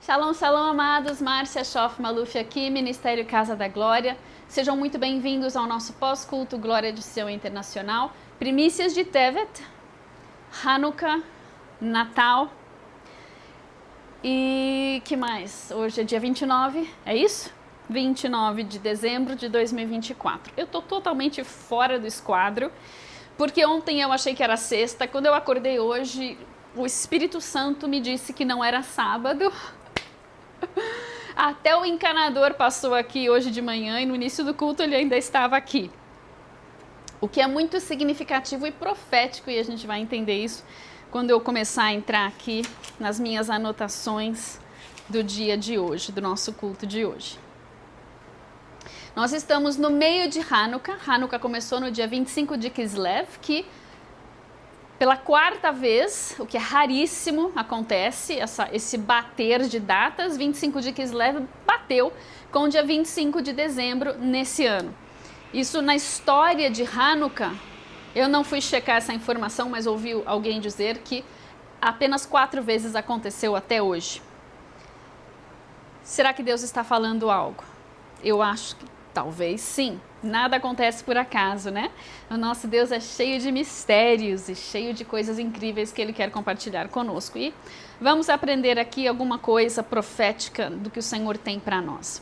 Shalom, shalom, amados. Márcia Schoff Maluf aqui, Ministério Casa da Glória. Sejam muito bem-vindos ao nosso pós-culto Glória de Sião Internacional. Primícias de Tevet, Hanukkah, Natal e que mais? Hoje é dia 29, é isso? 29 de dezembro de 2024. Eu tô totalmente fora do esquadro, porque ontem eu achei que era sexta. Quando eu acordei hoje, o Espírito Santo me disse que não era sábado. Até o encanador passou aqui hoje de manhã e no início do culto ele ainda estava aqui. O que é muito significativo e profético, e a gente vai entender isso quando eu começar a entrar aqui nas minhas anotações do dia de hoje, do nosso culto de hoje. Nós estamos no meio de Hanukkah. Hanukkah começou no dia 25 de Kislev, que pela quarta vez, o que é raríssimo, acontece, esse bater de datas. 25 de Kislev bateu com o dia 25 de dezembro nesse ano. Isso na história de Hanukkah, eu não fui checar essa informação, mas ouvi alguém dizer que apenas 4 vezes aconteceu até hoje. Será que Deus está falando algo? Eu acho que talvez sim. Nada acontece por acaso, né? O nosso Deus é cheio de mistérios e cheio de coisas incríveis que Ele quer compartilhar conosco. E vamos aprender aqui alguma coisa profética do que o Senhor tem para nós.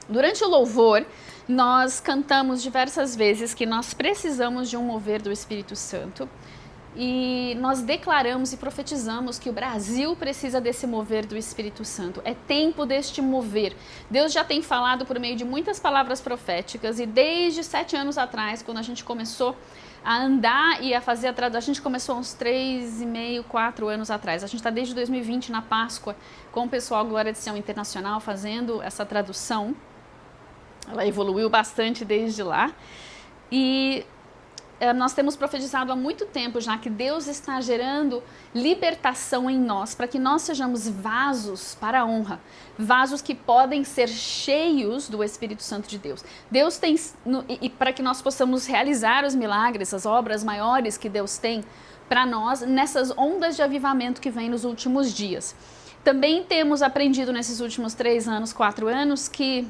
Durante o louvor, nós cantamos diversas vezes que nós precisamos de um mover do Espírito Santo. E nós declaramos e profetizamos que o Brasil precisa desse mover do Espírito Santo. É tempo deste mover. Deus já tem falado por meio de muitas palavras proféticas e desde 7 anos atrás, quando a gente começou a andar e a fazer a tradução, a gente começou uns 3,5, 4 anos atrás. A gente está desde 2020 na Páscoa com o pessoal Glória de Sião Internacional fazendo essa tradução. Ela evoluiu bastante desde lá e nós temos profetizado há muito tempo já que Deus está gerando libertação em nós, para que nós sejamos vasos para a honra, vasos que podem ser cheios do Espírito Santo de Deus. Deus tem, e para que nós possamos realizar os milagres, as obras maiores que Deus tem para nós, nessas ondas de avivamento que vem nos últimos dias. Também temos aprendido nesses últimos 3 anos, 4 anos, que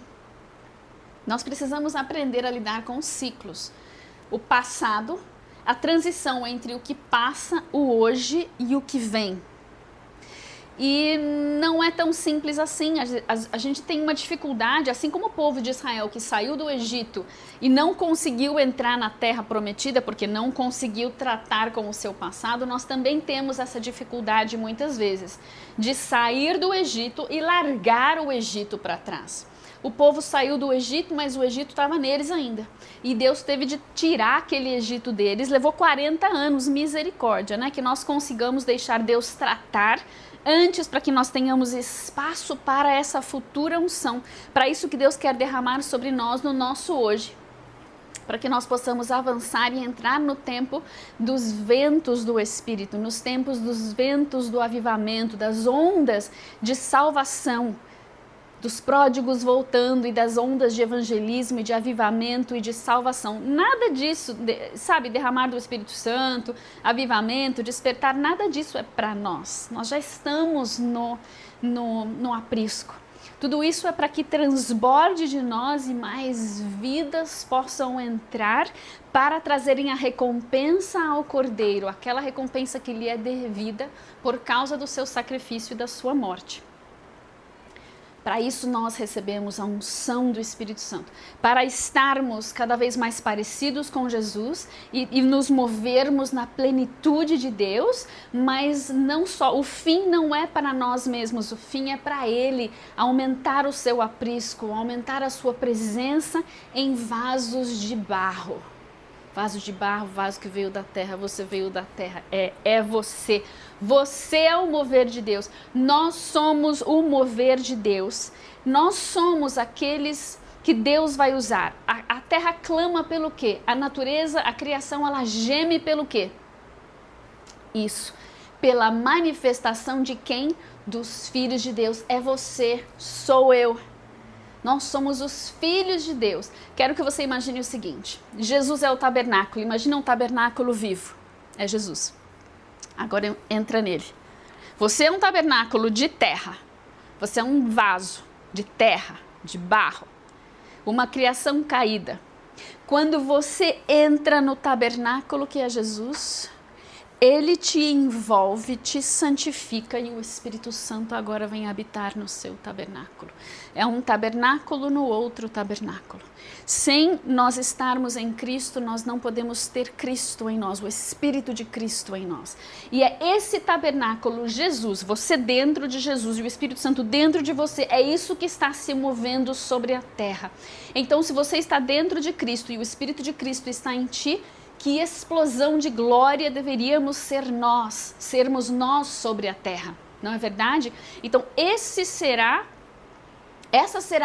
nós precisamos aprender a lidar com os ciclos. O passado, a transição entre o que passa, o hoje e o que vem. E não é tão simples assim. A gente tem uma dificuldade, assim como o povo de Israel que saiu do Egito e não conseguiu entrar na terra prometida porque não conseguiu tratar com o seu passado, nós também temos essa dificuldade muitas vezes de sair do Egito e largar o Egito para trás. O povo saiu do Egito, mas o Egito estava neles ainda. E Deus teve de tirar aquele Egito deles. Levou 40 anos, misericórdia, né? Que nós consigamos deixar Deus tratar antes, para que nós tenhamos espaço para essa futura unção. Para isso que Deus quer derramar sobre nós no nosso hoje. Para que nós possamos avançar e entrar no tempo dos ventos do Espírito, nos tempos dos ventos do avivamento, das ondas de salvação, dos pródigos voltando e das ondas de evangelismo e de avivamento e de salvação. Nada disso, sabe, derramar do Espírito Santo, avivamento, despertar, nada disso é para nós. Nós já estamos no aprisco. Tudo isso é para que transborde de nós e mais vidas possam entrar para trazerem a recompensa ao Cordeiro, aquela recompensa que lhe é devida por causa do seu sacrifício e da sua morte. Para isso nós recebemos a unção do Espírito Santo, para estarmos cada vez mais parecidos com Jesus e nos movermos na plenitude de Deus, mas não só, o fim não é para nós mesmos, o fim é para Ele, aumentar o seu aprisco, aumentar a sua presença em vasos de barro. Vaso de barro, vaso que veio da terra, você veio da terra, é você. Você é o mover de Deus, nós somos o mover de Deus, nós somos aqueles que Deus vai usar. A terra clama pelo quê? A natureza, a criação, ela geme pelo quê? Isso, pela manifestação de quem? Dos filhos de Deus. É você, sou eu. Nós somos os filhos de Deus. Quero que você imagine o seguinte: Jesus é o tabernáculo. Imagina um tabernáculo vivo. É Jesus. Agora entra nele. Você é um tabernáculo de terra. Você é um vaso de terra, de barro, uma criação caída. Quando você entra no tabernáculo que é Jesus, Ele te envolve, te santifica e o Espírito Santo agora vem habitar no seu tabernáculo. É um tabernáculo no outro tabernáculo. Sem nós estarmos em Cristo, nós não podemos ter Cristo em nós, o Espírito de Cristo em nós. E é esse tabernáculo, Jesus, você dentro de Jesus e o Espírito Santo dentro de você, é isso que está se movendo sobre a terra. Então, se você está dentro de Cristo e o Espírito de Cristo está em ti, que explosão de glória deveríamos ser nós, sermos nós sobre a terra, não é verdade? Então essa será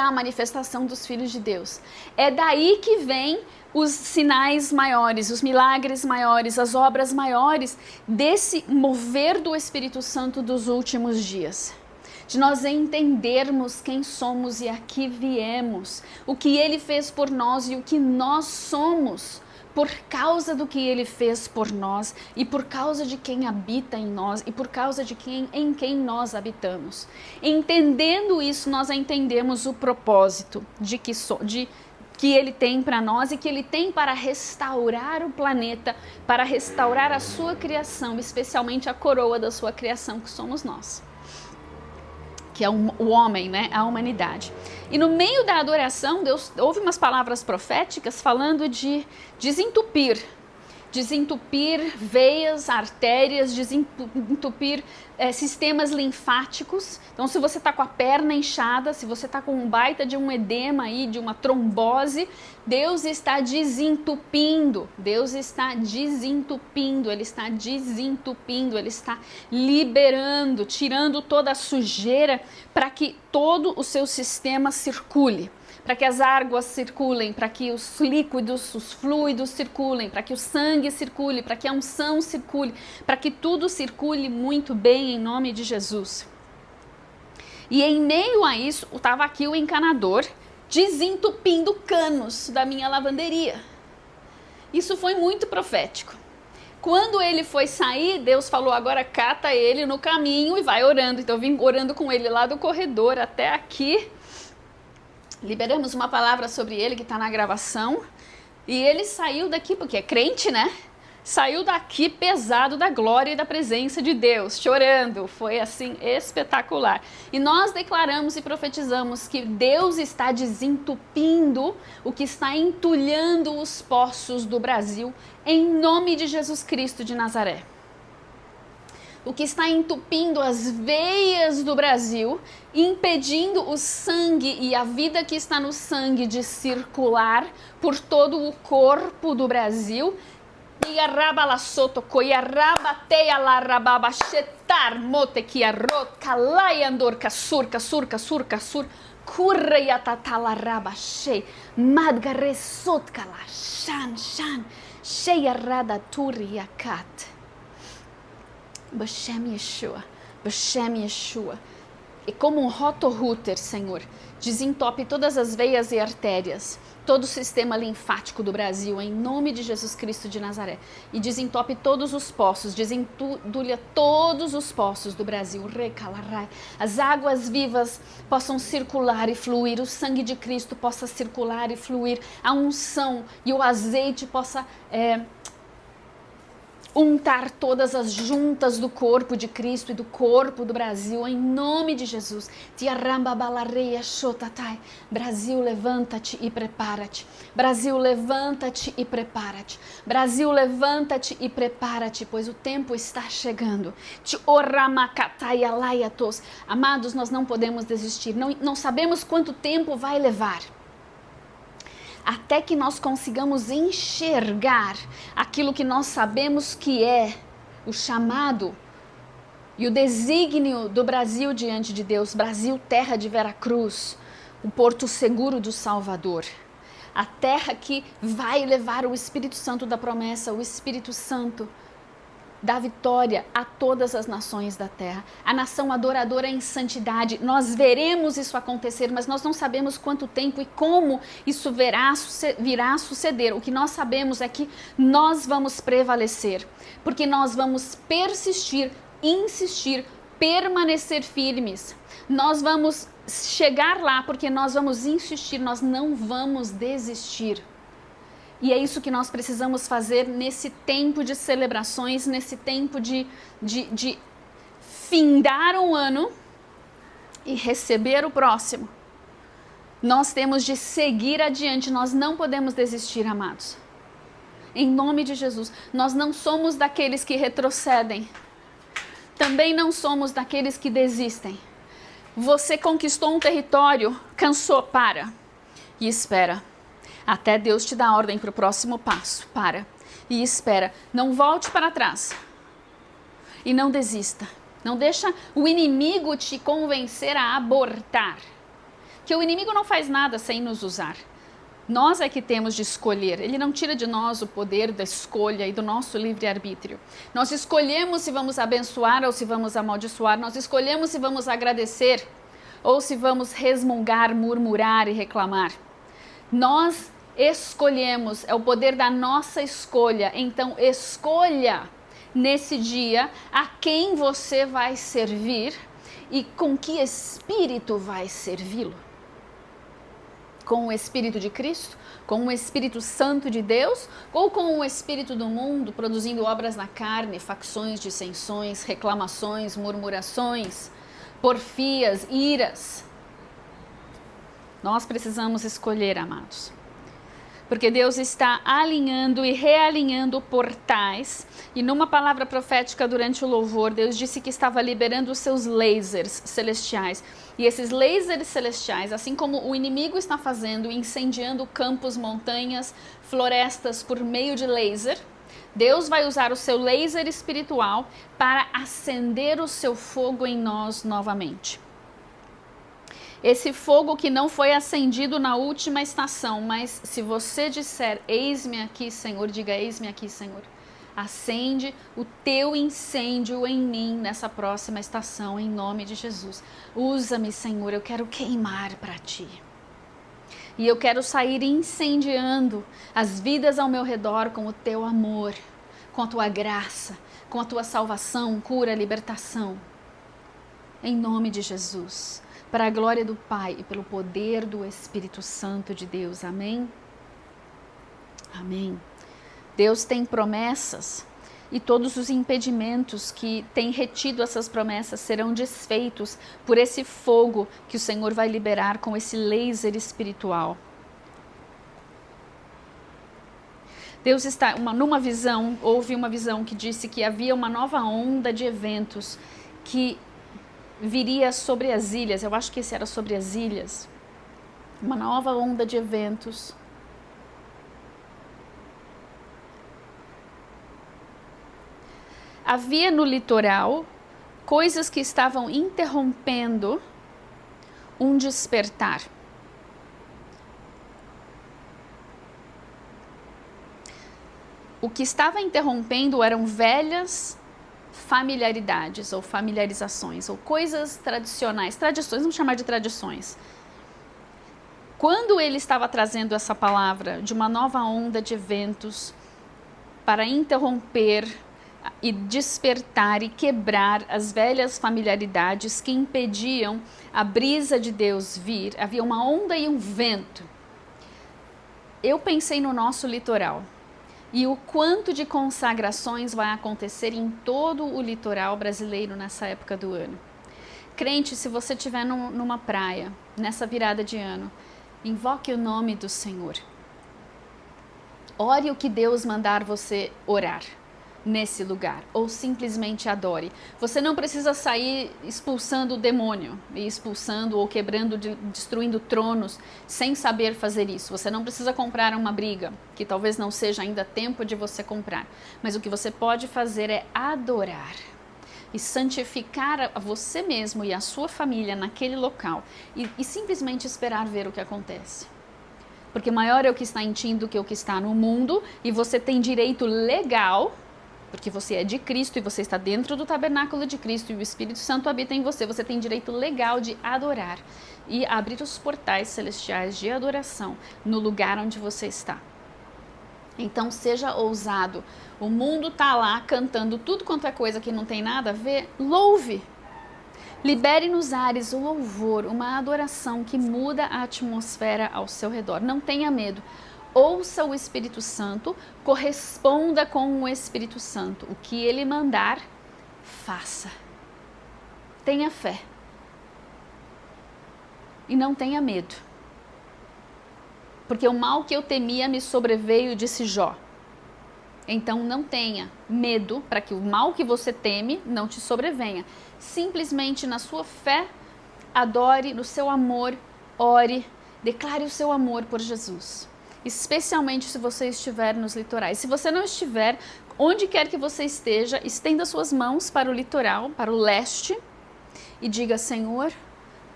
a manifestação dos filhos de Deus. É daí que vem os sinais maiores, os milagres maiores, as obras maiores desse mover do Espírito Santo dos últimos dias. De nós entendermos quem somos e a que viemos, o que Ele fez por nós e o que nós somos, por causa do que Ele fez por nós e por causa de quem habita em nós e por causa de em quem nós habitamos. Entendendo isso, nós entendemos o propósito que Ele tem para nós e que Ele tem para restaurar o planeta, para restaurar a sua criação, especialmente a coroa da sua criação, que somos nós, que é o homem, né? A humanidade. E no meio da adoração, Deus ouve umas palavras proféticas falando de desentupir veias, artérias, desentupir sistemas linfáticos. Então, se você está com a perna inchada, se você está com um baita de um edema aí, de uma trombose, Deus está desentupindo, Ele está liberando, tirando toda a sujeira para que todo o seu sistema circule. Para que as águas circulem, para que os líquidos, os fluidos circulem, para que o sangue circule, para que a unção circule, para que tudo circule muito bem em nome de Jesus. E em meio a isso, estava aqui o encanador desentupindo canos da minha lavanderia. Isso foi muito profético. Quando ele foi sair, Deus falou, agora cata ele no caminho e vai orando. Então eu vim orando com ele lá do corredor até aqui. Liberamos uma palavra sobre ele que está na gravação e ele saiu daqui, porque é crente, né? Saiu daqui pesado da glória e da presença de Deus, chorando. Foi assim espetacular. E nós declaramos e profetizamos que Deus está desentupindo o que está entulhando os poços do Brasil, em nome de Jesus Cristo de Nazaré. O que está entupindo as veias do Brasil, impedindo o sangue e a vida que está no sangue de circular por todo o corpo do Brasil. Bashem Yeshua. E como um rotorrooter, Senhor, desentope todas as veias e artérias, todo o sistema linfático do Brasil, em nome de Jesus Cristo de Nazaré. E desentope todos os poços, desentulha todos os poços do Brasil. As águas vivas possam circular e fluir, o sangue de Cristo possa circular e fluir, a unção e o azeite possa untar todas as juntas do corpo de Cristo e do corpo do Brasil, em nome de Jesus. Brasil, levanta-te e prepara-te. Brasil, levanta-te e prepara-te. Brasil, levanta-te e prepara-te, pois o tempo está chegando. Amados, nós não podemos desistir, não sabemos quanto tempo vai levar, até que nós consigamos enxergar aquilo que nós sabemos que é o chamado e o desígnio do Brasil diante de Deus. Brasil, terra de Veracruz, o porto seguro do Salvador. A terra que vai levar o Espírito Santo da promessa, o Espírito Santo da vitória a todas as nações da terra, a nação adoradora em santidade. Nós veremos isso acontecer, mas nós não sabemos quanto tempo e como isso virá suceder. O que nós sabemos é que nós vamos prevalecer, porque nós vamos persistir, insistir, permanecer firmes. Nós vamos chegar lá porque nós vamos insistir, nós não vamos desistir. E é isso que nós precisamos fazer nesse tempo de celebrações, nesse tempo de findar um ano e receber o próximo. Nós temos de seguir adiante, nós não podemos desistir, amados. Em nome de Jesus, nós não somos daqueles que retrocedem. Também não somos daqueles que desistem. Você conquistou um território, cansou, para e espera. Até Deus te dá ordem para o próximo passo. Para e espera. Não volte para trás. E não desista. Não deixa o inimigo te convencer a abortar. Que o inimigo não faz nada sem nos usar. Nós é que temos de escolher. Ele não tira de nós o poder da escolha e do nosso livre-arbítrio. Nós escolhemos se vamos abençoar ou se vamos amaldiçoar. Nós escolhemos se vamos agradecer ou se vamos resmungar, murmurar e reclamar. Nós escolhemos, é o poder da nossa escolha. Então escolha nesse dia a quem você vai servir e com que espírito vai servi-lo. Com o Espírito de Cristo, com o Espírito Santo de Deus, ou com o Espírito do mundo, produzindo obras na carne, facções, dissensões, reclamações, murmurações, porfias, iras. Nós precisamos escolher, amados. Porque Deus está alinhando e realinhando portais. E numa palavra profética durante o louvor, Deus disse que estava liberando os seus lasers celestiais. E esses lasers celestiais, assim como o inimigo está fazendo, incendiando campos, montanhas, florestas por meio de laser, Deus vai usar o seu laser espiritual para acender o seu fogo em nós novamente. Esse fogo que não foi acendido na última estação, mas se você disser, eis-me aqui, Senhor, diga, eis-me aqui, Senhor. Acende o teu incêndio em mim nessa próxima estação, em nome de Jesus. Usa-me, Senhor, eu quero queimar para ti. E eu quero sair incendiando as vidas ao meu redor com o teu amor, com a tua graça, com a tua salvação, cura, libertação. Em nome de Jesus. Para a glória do Pai e pelo poder do Espírito Santo de Deus. Amém? Amém. Deus tem promessas e todos os impedimentos que têm retido essas promessas serão desfeitos por esse fogo que o Senhor vai liberar com esse laser espiritual. Deus está, numa visão, houve uma visão que disse que havia uma nova onda de eventos que viria sobre as ilhas, eu acho que esse era sobre as ilhas, uma nova onda de eventos. Havia no litoral coisas que estavam interrompendo um despertar. O que estava interrompendo eram velhas familiaridades ou familiarizações ou coisas tradicionais, tradições, vamos chamar de tradições. Quando ele estava trazendo essa palavra de uma nova onda de eventos para interromper e despertar e quebrar as velhas familiaridades que impediam a brisa de Deus vir, havia uma onda e um vento. Eu pensei no nosso litoral. E o quanto de consagrações vai acontecer em todo o litoral brasileiro nessa época do ano. Crente, se você estiver numa praia, nessa virada de ano, invoque o nome do Senhor. Ore o que Deus mandar você orar nesse lugar, ou simplesmente adore. Você não precisa sair expulsando o demônio, e expulsando ou quebrando, destruindo tronos, sem saber fazer isso. Você não precisa comprar uma briga, que talvez não seja ainda tempo de você comprar. Mas o que você pode fazer é adorar e santificar a você mesmo e a sua família naquele local e simplesmente esperar ver o que acontece. Porque maior é o que está em ti do que o que está no mundo, e você tem direito legal, porque você é de Cristo e você está dentro do tabernáculo de Cristo e o Espírito Santo habita em você. Você tem direito legal de adorar e abrir os portais celestiais de adoração no lugar onde você está. Então seja ousado. O mundo está lá cantando tudo quanto é coisa que não tem nada a ver. Louve, Libere nos ares o louvor, uma adoração que muda a atmosfera ao seu redor. Não tenha medo. Ouça o Espírito Santo, corresponda com o Espírito Santo. O que ele mandar, faça. Tenha fé. E não tenha medo. Porque o mal que eu temia me sobreveio, disse Jó. Então não tenha medo para que o mal que você teme não te sobrevenha. Simplesmente na sua fé, adore, no seu amor, ore, declare o seu amor por Jesus. Especialmente se você estiver nos litorais. Se você não estiver, onde quer que você esteja, estenda suas mãos para o litoral, para o leste, e diga: Senhor,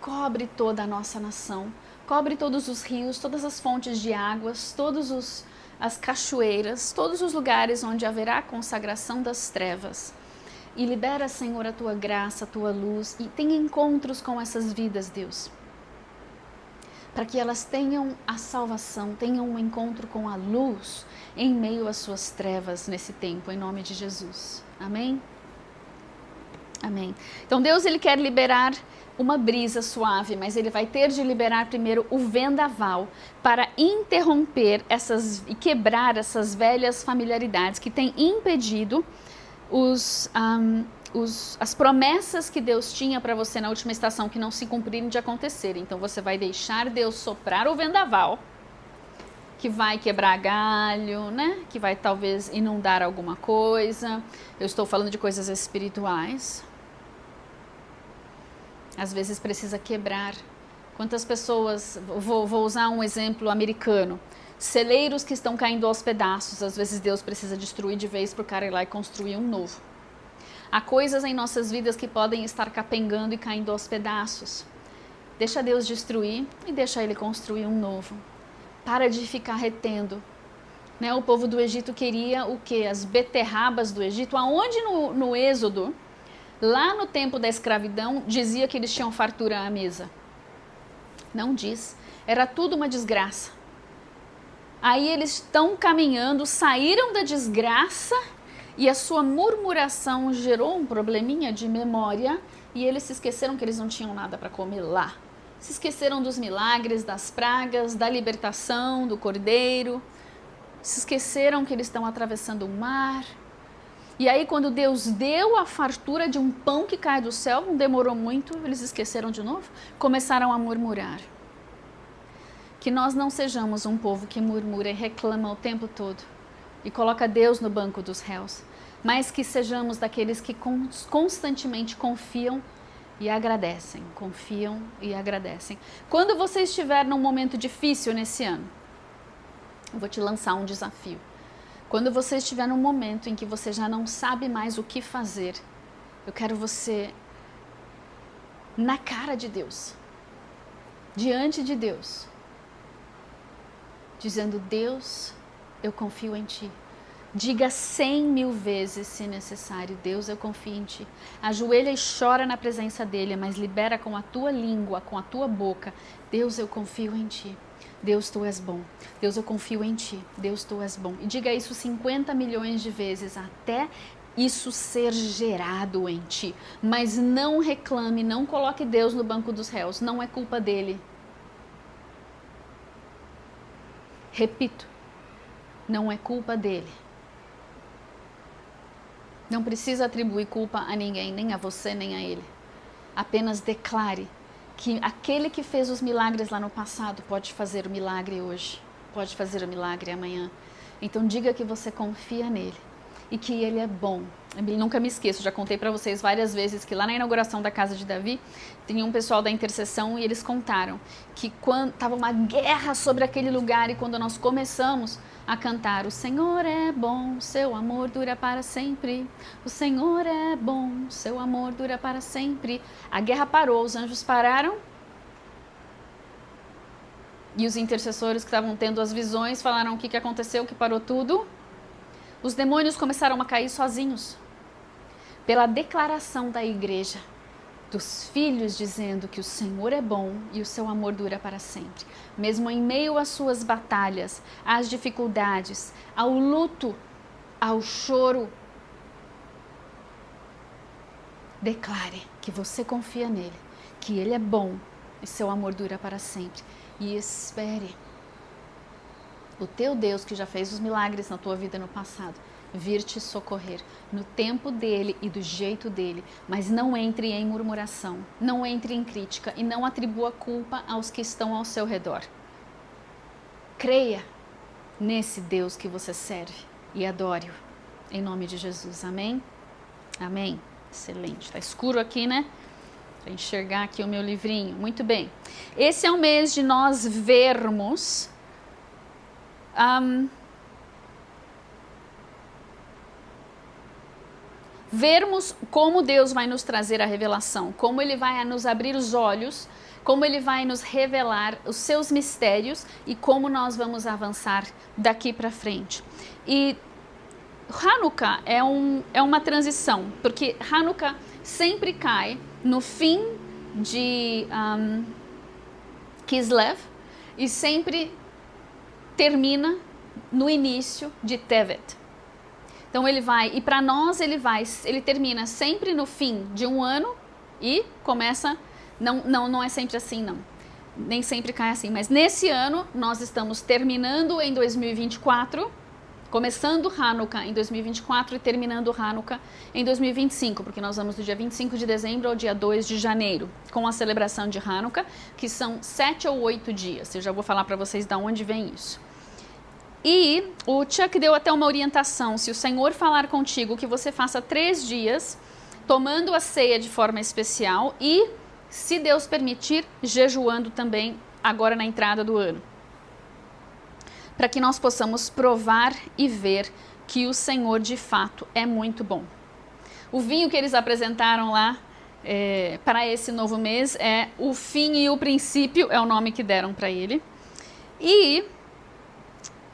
cobre toda a nossa nação, cobre todos os rios, todas as fontes de águas, as cachoeiras, todos os lugares onde haverá consagração das trevas. E libera, Senhor, a tua graça, a tua luz, e tenha encontros com essas vidas, Deus, para que elas tenham a salvação, tenham um encontro com a luz em meio às suas trevas nesse tempo, em nome de Jesus. Amém? Amém. Então Deus, ele quer liberar uma brisa suave, mas ele vai ter de liberar primeiro o vendaval para interromper e quebrar essas velhas familiaridades que têm impedido as promessas que Deus tinha para você na última estação que não se cumpriram de acontecer. Então você vai deixar Deus soprar o vendaval, que vai quebrar galho, né? Que vai talvez inundar alguma coisa. Eu estou falando de coisas espirituais. Às vezes precisa quebrar. Quantas pessoas, vou usar um exemplo americano, celeiros que estão caindo aos pedaços, às vezes Deus precisa destruir de vez para o cara ir lá e construir um novo. Há coisas em nossas vidas que podem estar capengando e caindo aos pedaços. Deixa Deus destruir e deixa Ele construir um novo. Para de ficar retendo. Né? O povo do Egito queria o quê? As beterrabas do Egito, aonde no Êxodo, lá no tempo da escravidão, dizia que eles tinham fartura à mesa. Não diz. Era tudo uma desgraça. Aí eles estão caminhando, saíram da desgraça e a sua murmuração gerou um probleminha de memória e eles se esqueceram que eles não tinham nada para comer lá. Se esqueceram dos milagres, das pragas, da libertação, do cordeiro. Se esqueceram que eles estão atravessando o mar. E aí quando Deus deu a fartura de um pão que cai do céu, não demorou muito, eles esqueceram de novo, começaram a murmurar. Que nós não sejamos um povo que murmura e reclama o tempo todo e coloca Deus no banco dos réus, mas que sejamos daqueles que constantemente confiam e agradecem, confiam e agradecem. Quando você estiver num momento difícil nesse ano, eu vou te lançar um desafio. Quando você estiver num momento em que você já não sabe mais o que fazer, eu quero você na cara de Deus, diante de Deus, dizendo: Deus, eu confio em Ti. Diga 100.000 vezes se necessário: Deus, eu confio em Ti. Ajoelha e chora na presença dEle, mas libera com a tua língua, com a tua boca: Deus, eu confio em Ti. Deus, Tu és bom. Deus, eu confio em Ti. Deus, Tu és bom. E diga isso 50 milhões de vezes até isso ser gerado em ti. Mas não reclame, não coloque Deus no banco dos réus. Não é culpa dele. Repito, não é culpa dele. Não precisa atribuir culpa a ninguém, nem a você, nem a ele. Apenas declare que aquele que fez os milagres lá no passado pode fazer o milagre hoje, pode fazer o milagre amanhã. Então diga que você confia nele e que ele é bom. Eu nunca me esqueço, já contei para vocês várias vezes que lá na inauguração da casa de Davi, tinha um pessoal da intercessão e eles contaram que quando estava uma guerra sobre aquele lugar e quando nós começamos a cantar: o Senhor é bom, seu amor dura para sempre, o Senhor é bom, seu amor dura para sempre. A guerra parou, os anjos pararam e os intercessores que estavam tendo as visões falaram o que aconteceu, que parou tudo. Os demônios começaram a cair sozinhos, pela declaração da igreja, dos filhos dizendo que o Senhor é bom e o seu amor dura para sempre. Mesmo em meio às suas batalhas, às dificuldades, ao luto, ao choro, Declare que você confia nele, que ele é bom e seu amor dura para sempre. E espere o teu Deus, que já fez os milagres na tua vida no passado, vir te socorrer no tempo dele e do jeito dele. Mas não entre em murmuração, não entre em crítica e não atribua culpa aos que estão ao seu redor. Creia nesse Deus que você serve e adore-o. Em nome de Jesus, amém? Amém. Excelente. Está escuro aqui, né? Para enxergar aqui o meu livrinho. Muito bem. Esse é o mês de nós vermos vermos como Deus vai nos trazer a revelação, como Ele vai nos abrir os olhos, como Ele vai nos revelar os seus mistérios e como nós vamos avançar daqui para frente. E Hanukkah é uma transição, porque Hanukkah sempre cai no fim de Kislev e sempre termina no início de Tevet. Então ele vai, e para nós ele termina sempre no fim de um ano e começa, não é sempre assim não, nem sempre cai assim, mas nesse ano nós estamos terminando em 2024, começando Hanukkah em 2024 e terminando Hanukkah em 2025, porque nós vamos do dia 25 de dezembro ao dia 2 de janeiro, com a celebração de Hanukkah, que são 7 ou 8 dias. Eu já vou falar para vocês de onde vem isso. E o Chuck deu até uma orientação: se o Senhor falar contigo, que você faça 3 dias, tomando a ceia de forma especial e, se Deus permitir, jejuando também agora na entrada do ano, para que nós possamos provar e ver que o Senhor de fato é muito bom. O vinho que eles apresentaram lá para esse novo mês é o fim e o princípio, é o nome que deram para ele. E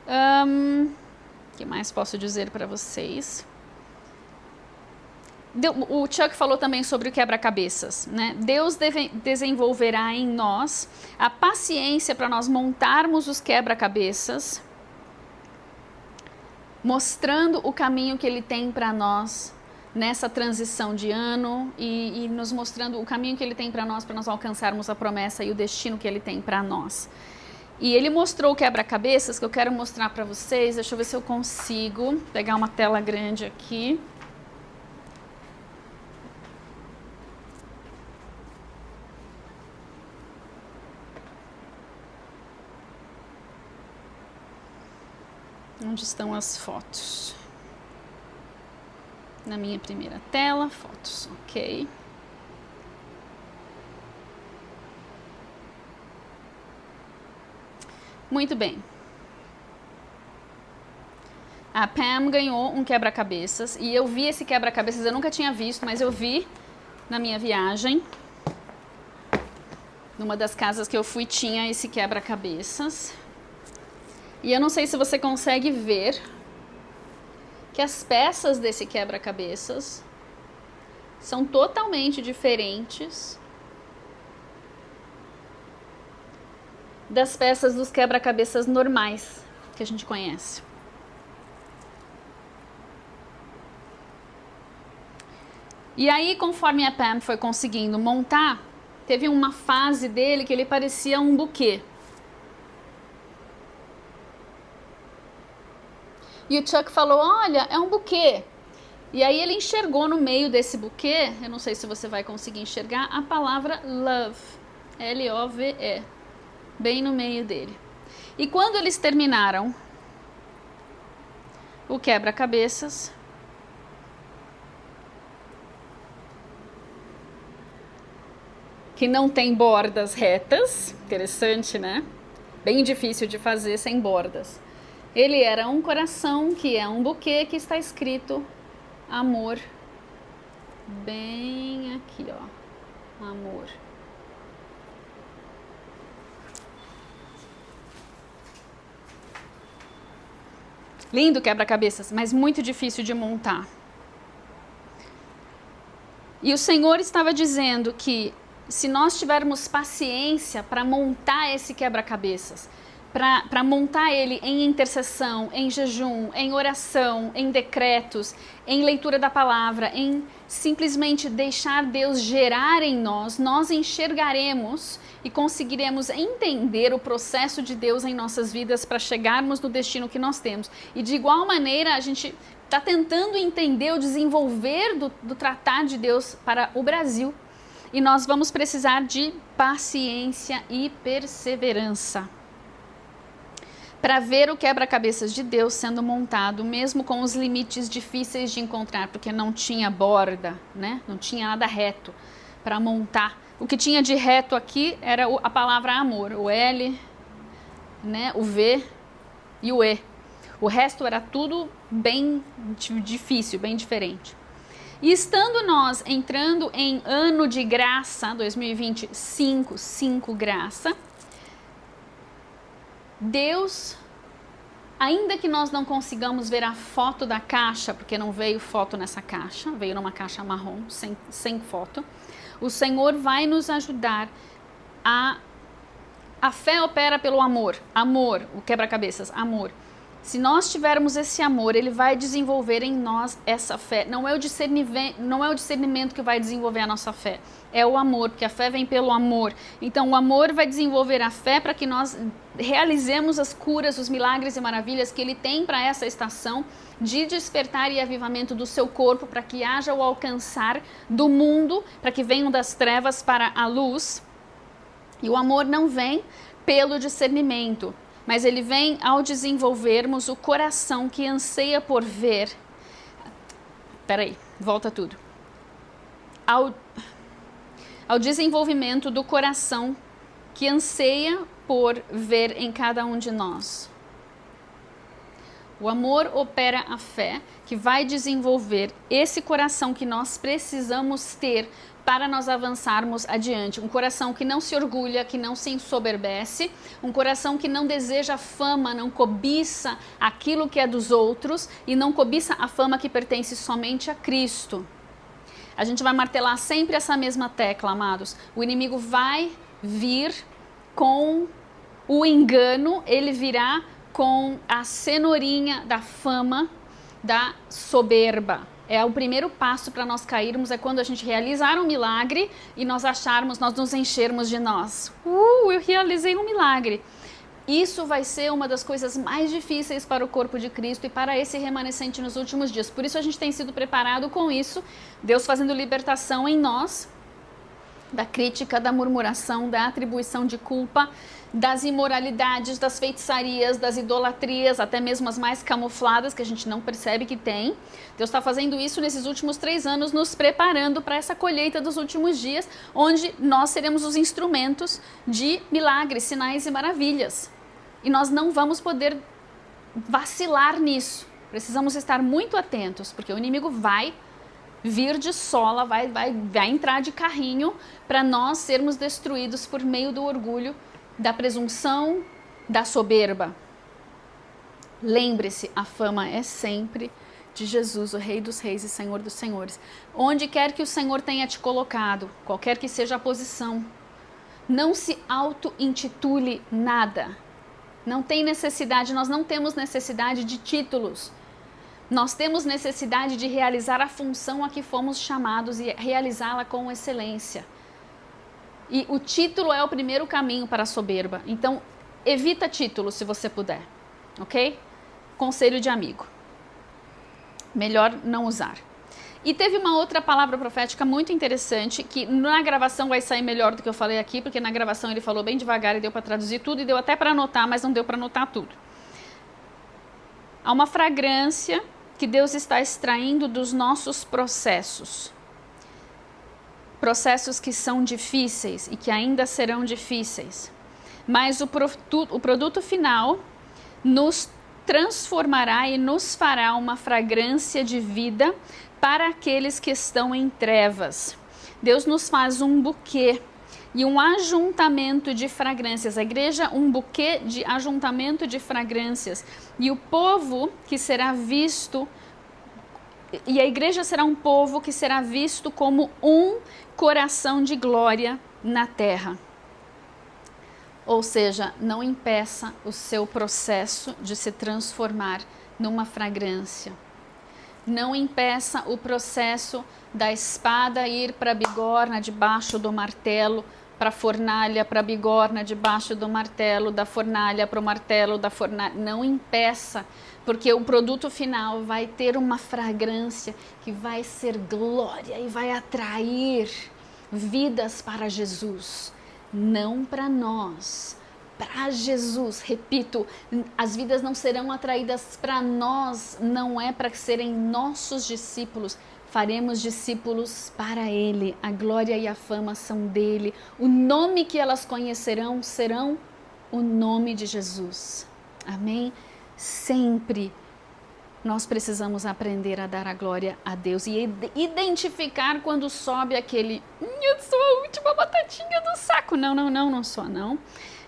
o que mais posso dizer para vocês? O Chuck falou também sobre o quebra-cabeças, né? Deus desenvolverá em nós a paciência para nós montarmos os quebra-cabeças, mostrando o caminho que Ele tem para nós nessa transição de ano e nos mostrando o caminho que Ele tem para nós alcançarmos a promessa e o destino que Ele tem para nós. E ele mostrou o quebra-cabeças que eu quero mostrar para vocês. Deixa eu ver se eu consigo pegar uma tela grande aqui. Onde estão as fotos? Na minha primeira tela, fotos, ok. Muito bem. A Pam ganhou um quebra-cabeças e eu vi esse quebra-cabeças, eu nunca tinha visto, mas eu vi na minha viagem. Numa das casas que eu fui tinha esse quebra-cabeças. E eu não sei se você consegue ver que as peças desse quebra-cabeças são totalmente diferentes das peças dos quebra-cabeças normais que a gente conhece. E aí, conforme a Pam foi conseguindo montar, teve uma fase dele que ele parecia um buquê. E o Chuck falou: olha, é um buquê. E aí ele enxergou no meio desse buquê, eu não sei se você vai conseguir enxergar, a palavra love, L-O-V-E, bem no meio dele. E quando eles terminaram o quebra-cabeças, que não tem bordas retas, interessante, né? Bem difícil de fazer sem bordas. Ele era um coração, que é um buquê, que está escrito amor, bem aqui, ó, amor. Lindo quebra-cabeças, mas muito difícil de montar. E o Senhor estava dizendo que se nós tivermos paciência para montar esse quebra-cabeças, para montar ele em intercessão, em jejum, em oração, em decretos, em leitura da palavra, em simplesmente deixar Deus gerar em nós, nós enxergaremos e conseguiremos entender o processo de Deus em nossas vidas para chegarmos no destino que nós temos. E de igual maneira, a gente está tentando entender o desenvolver do tratado de Deus para o Brasil. E nós vamos precisar de paciência e perseverança para ver o quebra-cabeças de Deus sendo montado, mesmo com os limites difíceis de encontrar, porque não tinha borda, né? Não tinha nada reto para montar. O que tinha de reto aqui era a palavra amor, o L, né? O V e o E. O resto era tudo bem difícil, bem diferente. E estando nós entrando em ano de graça, 2025, graça, Deus, ainda que nós não consigamos ver a foto da caixa, porque não veio foto nessa caixa, veio numa caixa marrom, sem foto, o Senhor vai nos ajudar a fé opera pelo amor, o quebra-cabeças, amor. Se nós tivermos esse amor, ele vai desenvolver em nós essa fé. Não é o discernimento que vai desenvolver a nossa fé, é o amor, porque a fé vem pelo amor. Então o amor vai desenvolver a fé para que nós realizemos as curas, os milagres e maravilhas que ele tem para essa estação de despertar e avivamento do seu corpo, para que haja o alcançar do mundo, para que venham das trevas para a luz. E o amor não vem pelo discernimento, mas ele vem ao desenvolvermos o coração que anseia por ver. Peraí, volta tudo. Ao desenvolvimento do coração que anseia por ver em cada um de nós. O amor opera a fé, que vai desenvolver esse coração que nós precisamos ter para nós avançarmos adiante. Um coração que não se orgulha, que não se ensoberbece, um coração que não deseja fama, não cobiça aquilo que é dos outros e não cobiça a fama que pertence somente a Cristo. A gente vai martelar sempre essa mesma tecla, amados. O inimigo vai vir com o engano, ele virá com a cenourinha da fama, da soberba. É o primeiro passo para nós cairmos, é quando a gente realizar um milagre e nós nos enchermos de nós. Eu realizei um milagre. Isso vai ser uma das coisas mais difíceis para o corpo de Cristo e para esse remanescente nos últimos dias. Por isso a gente tem sido preparado com isso, Deus fazendo libertação em nós, da crítica, da murmuração, da atribuição de culpa, das imoralidades, das feitiçarias, das idolatrias, até mesmo as mais camufladas que a gente não percebe que tem. Deus está fazendo isso nesses últimos 3 anos, nos preparando para essa colheita dos últimos dias, onde nós seremos os instrumentos de milagres, sinais e maravilhas. E nós não vamos poder vacilar nisso. Precisamos estar muito atentos, porque o inimigo vai vir de sola, vai entrar de carrinho para nós sermos destruídos por meio do orgulho, da presunção, da soberba. Lembre-se, a fama é sempre de Jesus, o Rei dos Reis e Senhor dos Senhores. Onde quer que o Senhor tenha te colocado, qualquer que seja a posição, não se auto-intitule nada. Não tem necessidade, nós não temos necessidade de títulos. Nós temos necessidade de realizar a função a que fomos chamados e realizá-la com excelência. E o título é o primeiro caminho para a soberba. Então, evita título se você puder, ok? Conselho de amigo. Melhor não usar. E teve uma outra palavra profética muito interessante, que na gravação vai sair melhor do que eu falei aqui, porque na gravação ele falou bem devagar e deu para traduzir tudo, e deu até para anotar, mas não deu para anotar tudo. Há uma fragrância que Deus está extraindo dos nossos processos. Processos que são difíceis e que ainda serão difíceis. Mas o produto final nos transformará e nos fará uma fragrância de vida para aqueles que estão em trevas. Deus nos faz um buquê e um ajuntamento de fragrâncias. A igreja, um buquê de ajuntamento de fragrâncias. E o povo que será visto, e a igreja será um povo que será visto como um coração de glória na terra. Ou seja, não impeça o seu processo de se transformar numa fragrância. Não impeça o processo da espada ir para a bigorna debaixo do martelo, para a fornalha, para a bigorna debaixo do martelo, da fornalha para o martelo, da fornalha. Não impeça, porque o produto final vai ter uma fragrância que vai ser glória e vai atrair vidas para Jesus, não para nós. Para Jesus, repito, as vidas não serão atraídas para nós, não é para serem nossos discípulos, faremos discípulos para Ele, a glória e a fama são dele, o nome que elas conhecerão serão o nome de Jesus, amém? Sempre nós precisamos aprender a dar a glória a Deus e identificar quando sobe aquele, eu sou a última batatinha do saco, não sou não.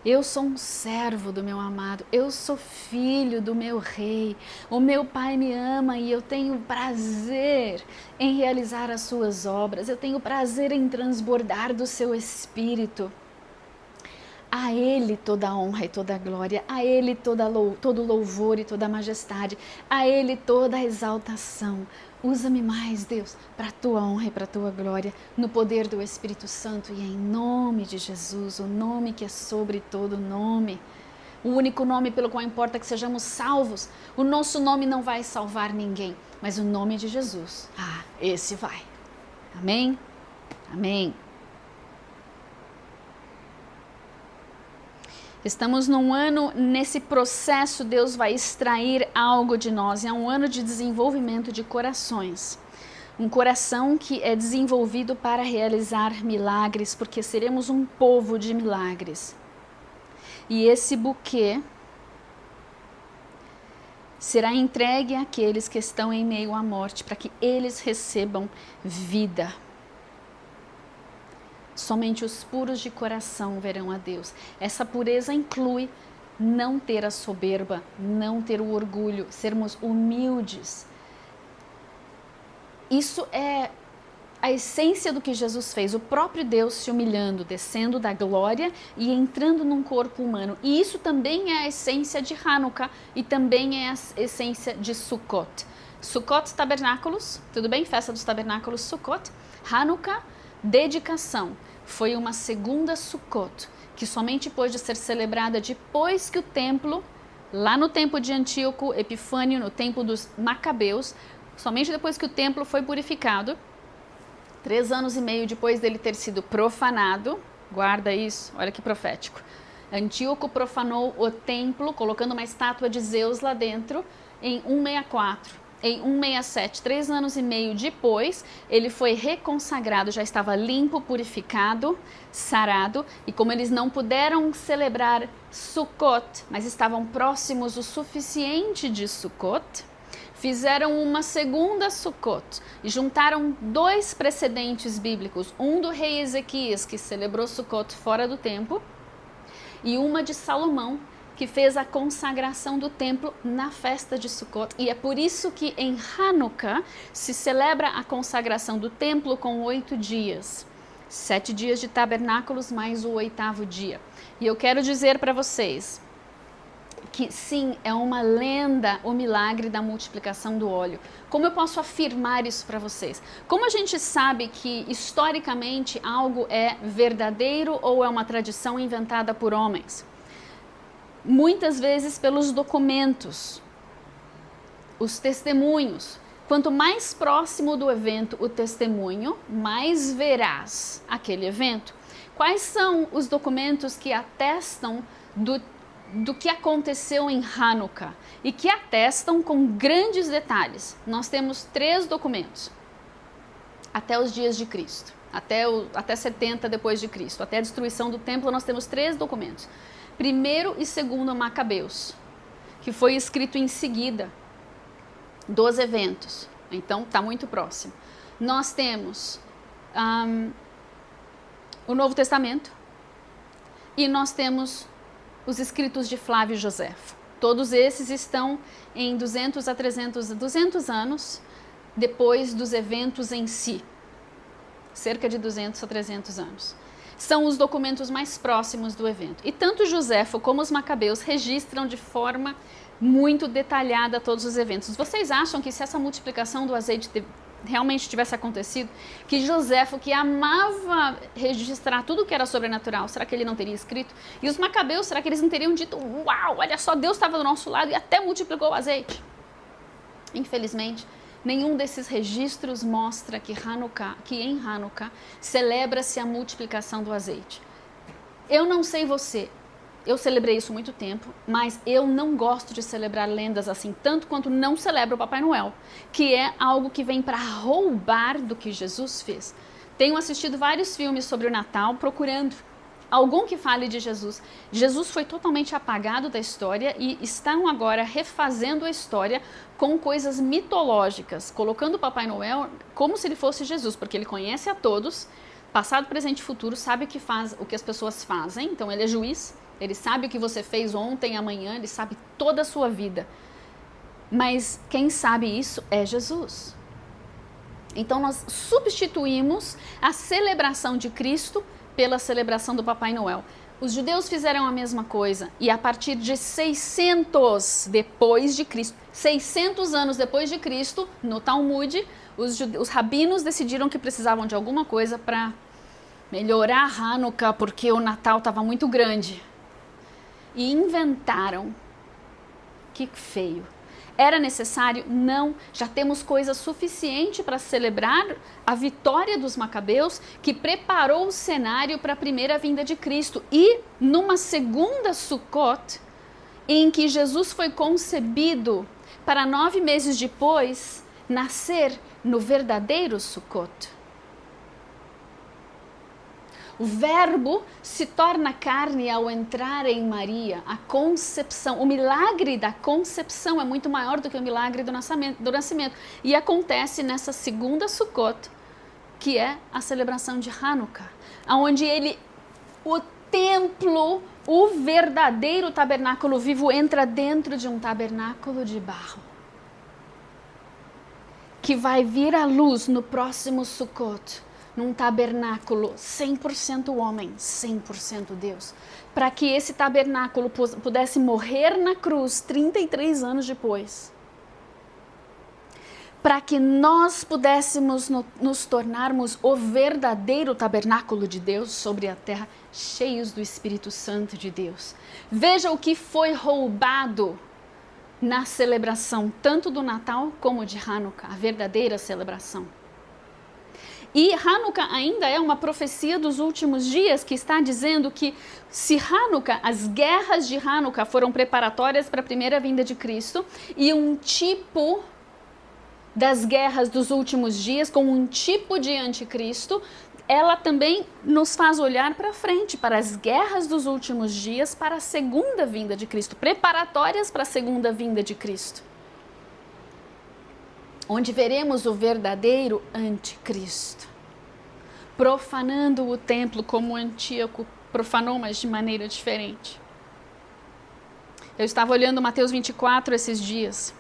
Eu sou um servo do meu amado, eu sou filho do meu rei, o meu pai me ama e eu tenho prazer em realizar as suas obras, eu tenho prazer em transbordar do seu espírito. A Ele toda a honra e toda a glória, a Ele todo louvor e toda a majestade, a Ele toda a exaltação. Usa-me mais, Deus, para a Tua honra e para a Tua glória, no poder do Espírito Santo e em nome de Jesus, o nome que é sobre todo nome. O único nome pelo qual importa que sejamos salvos. O nosso nome não vai salvar ninguém, mas o nome de Jesus, esse vai. Amém? Amém. Estamos num ano, nesse processo Deus vai extrair algo de nós, é um ano de desenvolvimento de corações. Um coração que é desenvolvido para realizar milagres, porque seremos um povo de milagres. E esse buquê será entregue àqueles que estão em meio à morte, para que eles recebam vida. Somente os puros de coração verão a Deus. Essa pureza inclui não ter a soberba, não ter o orgulho, sermos humildes. Isso é a essência do que Jesus fez, o próprio Deus se humilhando, descendo da glória e entrando num corpo humano. E isso também é a essência de Hanukkah e também é a essência de Sukkot. Sukkot, tabernáculos, tudo bem? Festa dos tabernáculos, Sukkot. Hanukkah, dedicação. Foi uma segunda Sukkot, que somente pôde ser celebrada depois que o templo, lá no tempo de Antíoco Epifânio, no tempo dos Macabeus, somente depois que o templo foi purificado, 3 anos e meio depois dele ter sido profanado, guarda isso, olha que profético. Antíoco profanou o templo, colocando uma estátua de Zeus lá dentro, em 164. Em 167, 3 anos e meio depois, ele foi reconsagrado, já estava limpo, purificado, sarado, e como eles não puderam celebrar Sukkot, mas estavam próximos o suficiente de Sukkot, fizeram uma segunda Sukkot e juntaram 2 precedentes bíblicos, um do rei Ezequias, que celebrou Sukkot fora do templo, e uma de Salomão, que fez a consagração do templo na festa de Sukkot. E é por isso que em Hanukkah se celebra a consagração do templo com 8 dias. 7 dias de tabernáculos mais o 8º dia. E eu quero dizer para vocês que sim, é uma lenda o milagre da multiplicação do óleo. Como eu posso afirmar isso para vocês? Como a gente sabe que historicamente algo é verdadeiro ou é uma tradição inventada por homens? Muitas vezes pelos documentos, os testemunhos. Quanto mais próximo do evento o testemunho, mais veraz aquele evento. Quais são os documentos que atestam do que aconteceu em Hanukkah e que atestam com grandes detalhes? Nós temos 3 documentos até os dias de Cristo, até 70 depois de Cristo, até a destruição do templo. Nós temos 3 documentos. 1º e 2º Macabeus, que foi escrito em seguida dos eventos. Então, está muito próximo. Nós temos o Novo Testamento e nós temos os escritos de Flávio Joséfo. Todos esses estão em 200 anos depois dos eventos em si. Cerca de 200 a 300 anos. são os documentos mais próximos do evento. E tanto Joséfo como os Macabeus registram de forma muito detalhada todos os eventos. Vocês acham que se essa multiplicação do azeite realmente tivesse acontecido, que Joséfo, que amava registrar tudo que era sobrenatural, será que ele não teria escrito? E os Macabeus, será que eles não teriam dito, uau, olha só, Deus estava do nosso lado e até multiplicou o azeite? Infelizmente, nenhum desses registros mostra que em Hanukkah celebra-se a multiplicação do azeite. Eu não sei você, eu celebrei isso muito tempo, mas eu não gosto de celebrar lendas assim, tanto quanto não celebro o Papai Noel, que é algo que vem para roubar do que Jesus fez. Tenho assistido vários filmes sobre o Natal procurando algum que fale de Jesus. Jesus foi totalmente apagado da história e estão agora refazendo a história com coisas mitológicas, colocando o Papai Noel como se ele fosse Jesus, porque ele conhece a todos, passado, presente e futuro, sabe o que as pessoas fazem, então ele é juiz, ele sabe o que você fez ontem, amanhã, ele sabe toda a sua vida. Mas quem sabe isso é Jesus. Então nós substituímos a celebração de Cristo pela celebração do Papai Noel. Os judeus fizeram a mesma coisa e a partir de 600 depois de Cristo, 600 anos depois de Cristo, no Talmud, os rabinos decidiram que precisavam de alguma coisa para melhorar Hanukkah porque o Natal estava muito grande. E inventaram, que feio, era necessário? Não, já temos coisa suficiente para celebrar a vitória dos Macabeus, que preparou o cenário para a primeira vinda de Cristo. E numa segunda Sukkot, em que Jesus foi concebido para 9 meses depois nascer no verdadeiro Sukkot. O verbo se torna carne ao entrar em Maria, a concepção, o milagre da concepção é muito maior do que o milagre do nascimento. E acontece nessa segunda Sukkot, que é a celebração de Hanukkah, onde o templo, o verdadeiro tabernáculo vivo, entra dentro de um tabernáculo de barro, que vai vir à luz no próximo Sukkot, num tabernáculo 100% homem, 100% Deus, para que esse tabernáculo pudesse morrer na cruz 33 anos depois, para que nós pudéssemos nos tornarmos o verdadeiro tabernáculo de Deus sobre a terra, cheios do Espírito Santo de Deus. Veja o que foi roubado na celebração, tanto do Natal como de Hanukkah, a verdadeira celebração. E Hanukkah ainda é uma profecia dos últimos dias que está dizendo que se Hanukkah, as guerras de Hanukkah foram preparatórias para a primeira vinda de Cristo e um tipo das guerras dos últimos dias, com um tipo de anticristo, ela também nos faz olhar para frente, para as guerras dos últimos dias, para a segunda vinda de Cristo, preparatórias para a segunda vinda de Cristo, onde veremos o verdadeiro anticristo, profanando o templo como Antíoco profanou, mas de maneira diferente. Eu estava olhando Mateus 24 esses dias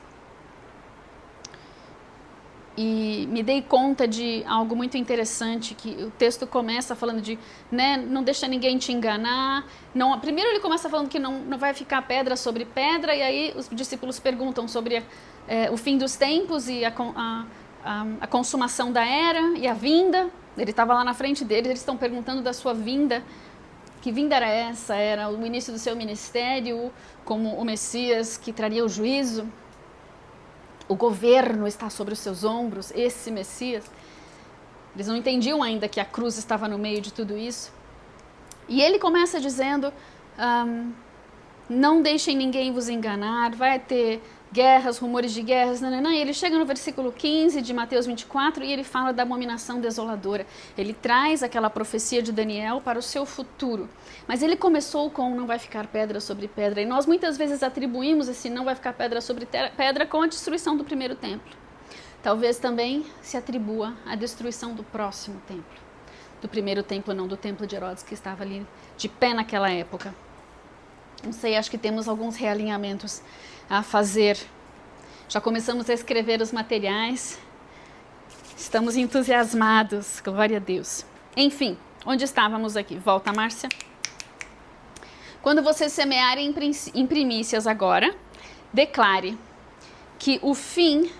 e me dei conta de algo muito interessante, que o texto começa falando de, não deixa ninguém te enganar. Não, primeiro ele começa falando que não vai ficar pedra sobre pedra, e aí os discípulos perguntam sobre o fim dos tempos e a consumação da era e a vinda. Ele estava lá na frente deles, eles estão perguntando da sua vinda. Que vinda era essa? Era o início do seu ministério como o Messias que traria o juízo? O governo está sobre os seus ombros, esse Messias. Eles não entendiam ainda que a cruz estava no meio de tudo isso. E ele começa dizendo, não deixem ninguém vos enganar, vai ter guerras, rumores de guerras, e ele chega no versículo 15 de Mateus 24 e ele fala da abominação desoladora. Ele traz aquela profecia de Daniel para o seu futuro. Mas ele começou com não vai ficar pedra sobre pedra, e nós muitas vezes atribuímos esse não vai ficar pedra sobre pedra com a destruição do primeiro templo. Talvez também se atribua à destruição do próximo templo. Do primeiro templo, não do templo de Herodes, que estava ali de pé naquela época. Não sei, acho que temos alguns realinhamentos a fazer. Já começamos a escrever os materiais. Estamos entusiasmados, glória a Deus. Enfim, Onde estávamos aqui? Volta, Márcia. Quando você semear em primícias agora, declare que o fim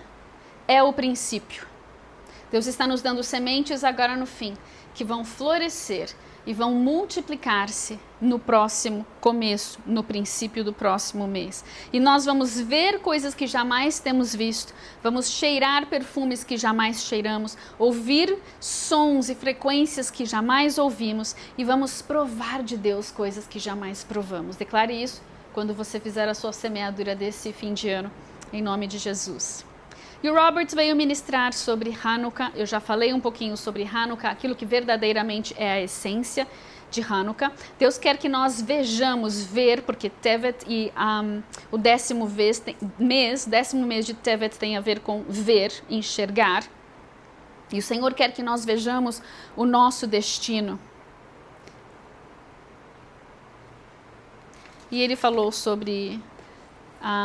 é o princípio. Deus está nos dando sementes agora no fim, que vão florescer e vão multiplicar-se no próximo começo, no princípio do próximo mês. E nós vamos ver coisas que jamais temos visto, vamos cheirar perfumes que jamais cheiramos, ouvir sons e frequências que jamais ouvimos e vamos provar de Deus coisas que jamais provamos. Declare isso quando você fizer a sua semeadura desse fim de ano, em nome de Jesus. E o Robert veio ministrar sobre Hanukkah. Eu já falei um pouquinho sobre Hanukkah, aquilo que verdadeiramente é a essência de Hanukkah. Deus quer que nós vejamos, porque Tevet e o décimo mês de Tevet tem a ver com ver, enxergar. E o Senhor quer que nós vejamos o nosso destino. E ele falou sobre...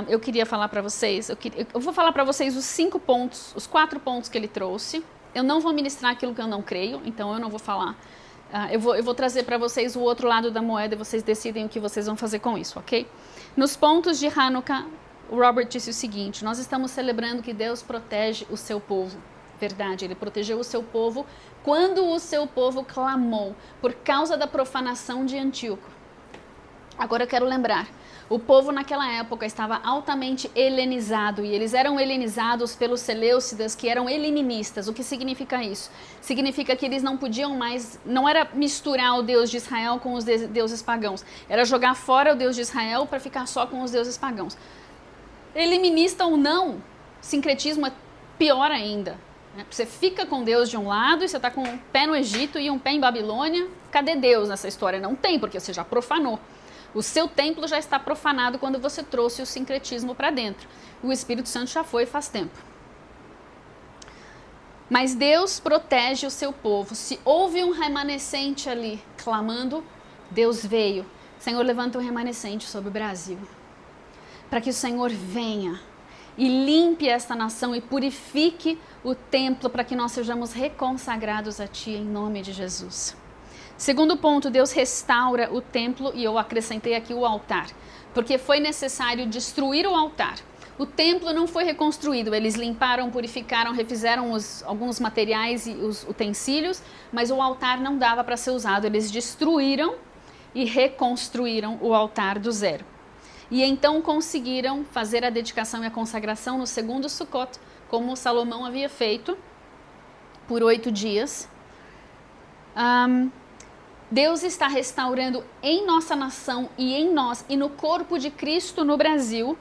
eu queria falar para vocês, eu vou falar para vocês os 4 pontos que ele trouxe. Eu não vou ministrar aquilo que eu não creio, então eu não vou falar. Eu vou trazer para vocês o outro lado da moeda e vocês decidem o que vocês vão fazer com isso, ok? Nos pontos de Hanukkah, o Robert disse o seguinte: nós estamos celebrando que Deus protege o seu povo. Verdade, ele protegeu o seu povo quando o seu povo clamou por causa da profanação de Antíoco. Agora eu quero lembrar, o povo naquela época estava altamente helenizado e eles eram helenizados pelos seleucidas, que eram helenistas. O que significa isso? Significa que eles não podiam mais, não era misturar o Deus de Israel com os deuses pagãos, era jogar fora o Deus de Israel para ficar só com os deuses pagãos. Heleninista ou não, sincretismo é pior ainda. Você fica com Deus de um lado e você está com um pé no Egito e um pé em Babilônia. Cadê Deus nessa história? Não tem, porque você já profanou. O seu templo já está profanado quando você trouxe o sincretismo para dentro. O Espírito Santo já foi faz tempo. Mas Deus protege o seu povo. Se houve um remanescente ali clamando, Deus veio. Senhor, levanta um remanescente sobre o Brasil. Para que o Senhor venha e limpe esta nação e purifique o templo para que nós sejamos reconsagrados a Ti em nome de Jesus. Segundo ponto, Deus restaura o templo e eu acrescentei aqui o altar, porque foi necessário destruir o altar. O templo não foi reconstruído, eles limparam, purificaram, refizeram alguns materiais e os utensílios, mas o altar não dava para ser usado. Eles destruíram e reconstruíram o altar do zero. E então conseguiram fazer a dedicação e a consagração no segundo Sukkot, como Salomão havia feito, por 8 dias. Deus está restaurando em nossa nação e em nós e no corpo de Cristo no Brasil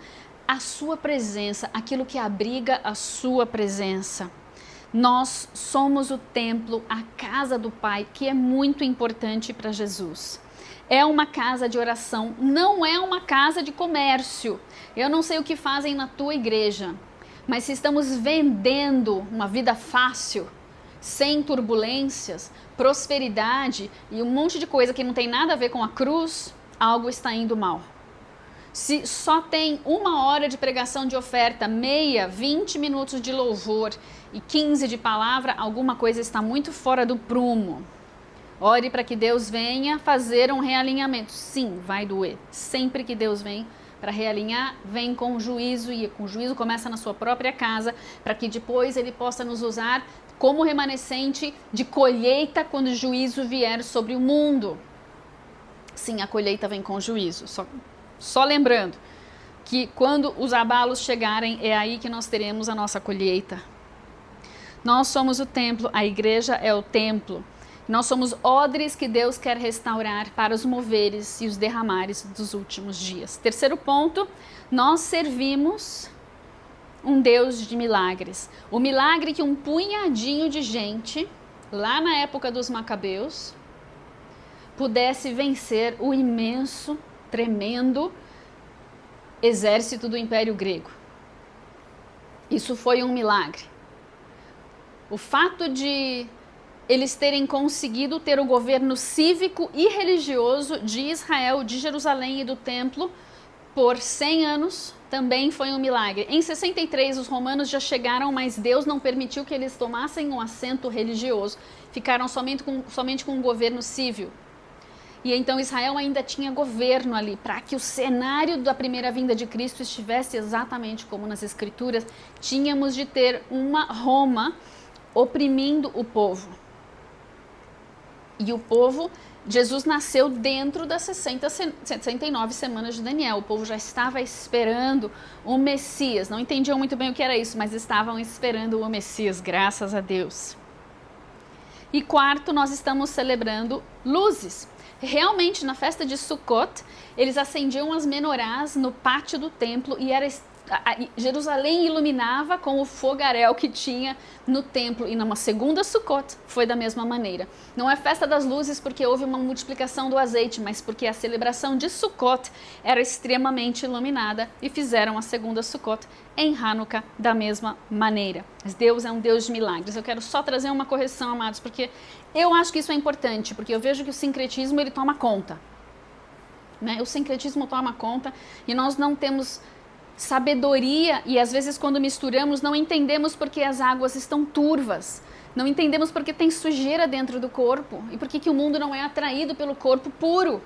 a sua presença, aquilo que abriga a sua presença. Nós somos o templo, a casa do Pai, que é muito importante para Jesus. É uma casa de oração, não é uma casa de comércio. Eu não sei o que fazem na tua igreja, mas se estamos vendendo uma vida fácil, sem turbulências, prosperidade e um monte de coisa que não tem nada a ver com a cruz, algo está indo mal. Se só tem 1 hora de pregação de oferta, 20 minutos de louvor e 15 de palavra, alguma coisa está muito fora do prumo. Ore para que Deus venha fazer um realinhamento. Sim, vai doer. Sempre que Deus vem para realinhar, vem com juízo, e com juízo começa na sua própria casa, para que depois Ele possa nos usar como remanescente de colheita quando o juízo vier sobre o mundo. Sim, a colheita vem com juízo. Só lembrando que quando os abalos chegarem, é aí que nós teremos a nossa colheita. Nós somos o templo, a igreja é o templo. Nós somos odres que Deus quer restaurar para os moveres e os derramares dos últimos dias. Terceiro ponto, nós servimos um Deus de milagres. O milagre que um punhadinho de gente, lá na época dos Macabeus, pudesse vencer o imenso, tremendo exército do Império Grego. Isso foi um milagre. O fato de eles terem conseguido ter o governo cívico e religioso de Israel, de Jerusalém e do templo por 100 anos também foi um milagre. Em 63, os romanos já chegaram, mas Deus não permitiu que eles tomassem um assento religioso. Ficaram somente com um governo civil. E então Israel ainda tinha governo ali, para que o cenário da primeira vinda de Cristo estivesse exatamente como nas Escrituras. Tínhamos de ter uma Roma oprimindo o povo. E o povo, Jesus nasceu dentro das 69 semanas de Daniel. O povo já estava esperando o Messias. Não entendiam muito bem o que era isso, mas estavam esperando o Messias, graças a Deus. E quarto, nós estamos celebrando luzes. Realmente, na festa de Sukkot, eles acendiam as menorás no pátio do templo e Jerusalém iluminava com o fogaréu que tinha no templo. E numa segunda Sukkot foi da mesma maneira. Não é festa das luzes porque houve uma multiplicação do azeite, mas porque a celebração de Sukkot era extremamente iluminada e fizeram a segunda Sukkot em Hanukkah da mesma maneira. Mas Deus é um Deus de milagres. Eu quero só trazer uma correção, amados, porque eu acho que isso é importante, porque eu vejo que o sincretismo ele toma conta. Né? O sincretismo toma conta e nós não temos sabedoria, e às vezes quando misturamos não entendemos porque as águas estão turvas, não entendemos porque tem sujeira dentro do corpo e porque que o mundo não é atraído pelo corpo puro.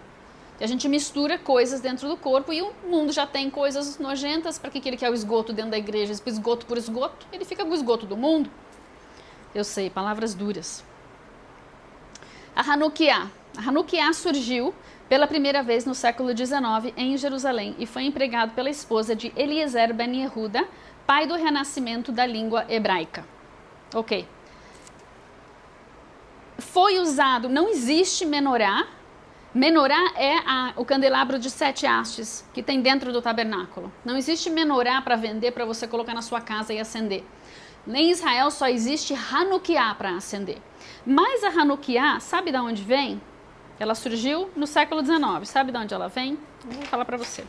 A gente mistura coisas dentro do corpo e o mundo já tem coisas nojentas. Para que ele quer o esgoto dentro da igreja? Esgoto por esgoto, ele fica com o esgoto do mundo. Eu sei, palavras duras. A Hanukkah surgiu pela primeira vez no século XIX em Jerusalém e foi empregado pela esposa de Eliezer ben Yehuda, pai do renascimento da língua hebraica. Ok. Foi usado, não existe menorá. Menorá é o candelabro de 7 hastes que tem dentro do tabernáculo. Não existe menorá para vender, para você colocar na sua casa e acender. Em Israel só existe Hanukkah para acender. Mas a Hanukkah, sabe de onde vem? Ela surgiu no século XIX. Sabe de onde ela vem? Eu vou falar para você.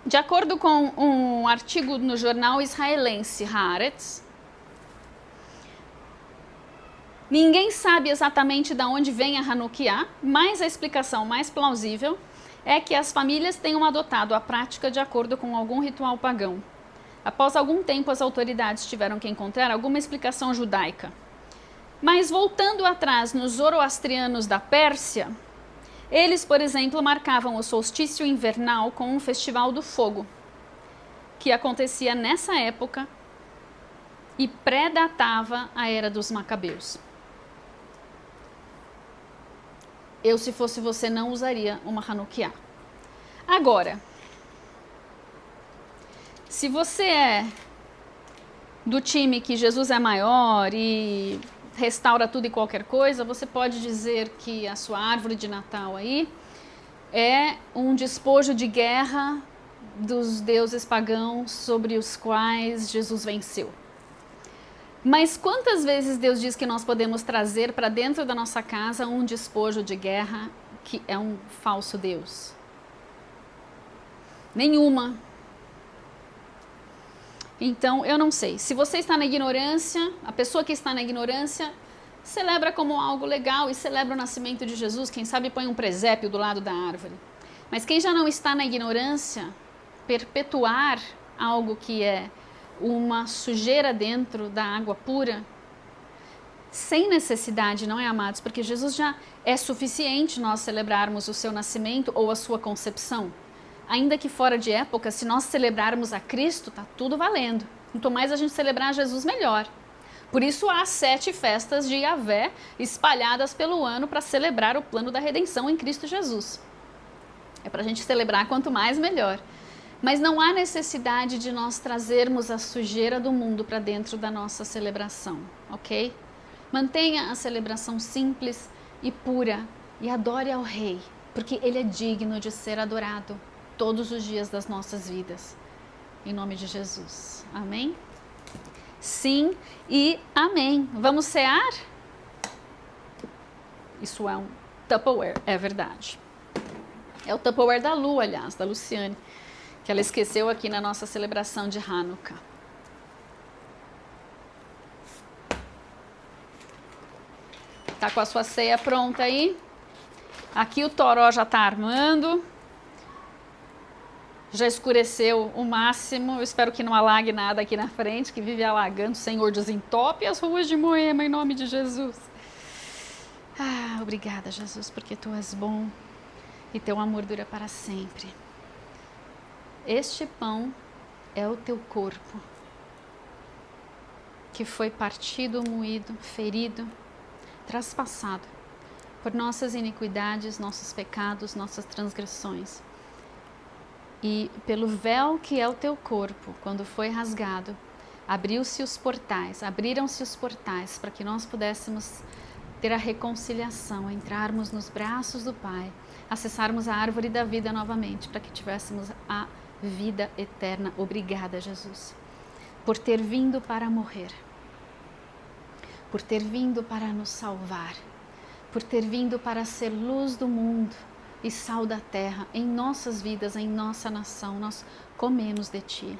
De acordo com um artigo no jornal israelense Haaretz, ninguém sabe exatamente de onde vem a Hanukkah, mas a explicação mais plausível é que as famílias tenham adotado a prática de acordo com algum ritual pagão. Após algum tempo, as autoridades tiveram que encontrar alguma explicação judaica. Mas voltando atrás nos zoroastrianos da Pérsia, eles, por exemplo, marcavam o solstício invernal com um festival do fogo, que acontecia nessa época e pré-datava a era dos Macabeus. Eu, se fosse você, não usaria uma Hanukkah. Agora, se você é do time que Jesus é maior e restaura tudo e qualquer coisa, você pode dizer que a sua árvore de Natal aí é um despojo de guerra dos deuses pagãos sobre os quais Jesus venceu. Mas quantas vezes Deus diz que nós podemos trazer para dentro da nossa casa um despojo de guerra que é um falso Deus? Nenhuma. Então, eu não sei. Se você está na ignorância, a pessoa que está na ignorância celebra como algo legal e celebra o nascimento de Jesus. Quem sabe põe um presépio do lado da árvore. Mas quem já não está na ignorância, perpetuar algo que é uma sujeira dentro da água pura, sem necessidade, não é, amados? Porque Jesus já é suficiente nós celebrarmos o seu nascimento ou a sua concepção. Ainda que fora de época, se nós celebrarmos a Cristo, tá tudo valendo. Quanto mais a gente celebrar Jesus, melhor. Por isso há 7 festas de Yahvé espalhadas pelo ano para celebrar o plano da redenção em Cristo Jesus. É para a gente celebrar quanto mais, melhor. Mas não há necessidade de nós trazermos a sujeira do mundo para dentro da nossa celebração, ok? Mantenha a celebração simples e pura e adore ao Rei, porque Ele é digno de ser adorado todos os dias das nossas vidas. Em nome de Jesus. Amém? Sim e amém. Vamos cear? Isso é um Tupperware, é verdade. É o Tupperware da Lu, aliás, da Luciane, que ela esqueceu aqui na nossa celebração de Hanukkah. Tá com a sua ceia pronta aí? Aqui o toró já está armando. Já escureceu o máximo. Eu espero que não alague nada aqui na frente, que vive alagando. Senhor, desentope as ruas de Moema, em nome de Jesus. Ah, obrigada, Jesus, porque Tu és bom e Teu amor dura para sempre. Este pão é o Teu corpo, que foi partido, moído, ferido, traspassado por nossas iniquidades, nossos pecados, nossas transgressões. E pelo véu que é o Teu corpo, quando foi rasgado, abriram-se os portais para que nós pudéssemos ter a reconciliação, entrarmos nos braços do Pai, acessarmos a árvore da vida novamente, para que tivéssemos a vida eterna. Obrigada, Jesus, por ter vindo para morrer, por ter vindo para nos salvar, por ter vindo para ser luz do mundo e sal da terra em nossas vidas, em nossa nação. Nós comemos de Ti.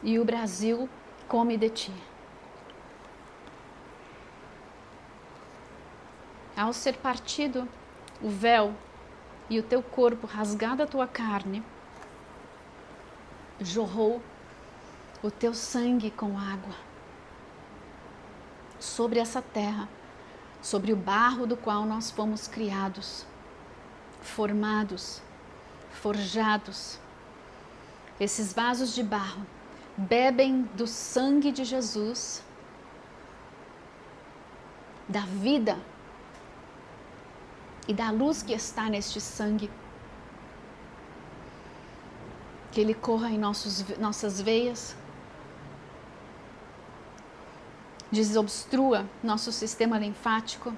E o Brasil come de Ti. Ao ser partido o véu e o Teu corpo, rasgada a Tua carne, jorrou o Teu sangue com água sobre essa terra, sobre o barro do qual nós fomos criados, formados, forjados. Esses vasos de barro bebem do sangue de Jesus, da vida e da luz que está neste sangue. Que ele corra em nossas veias, desobstrua nosso sistema linfático,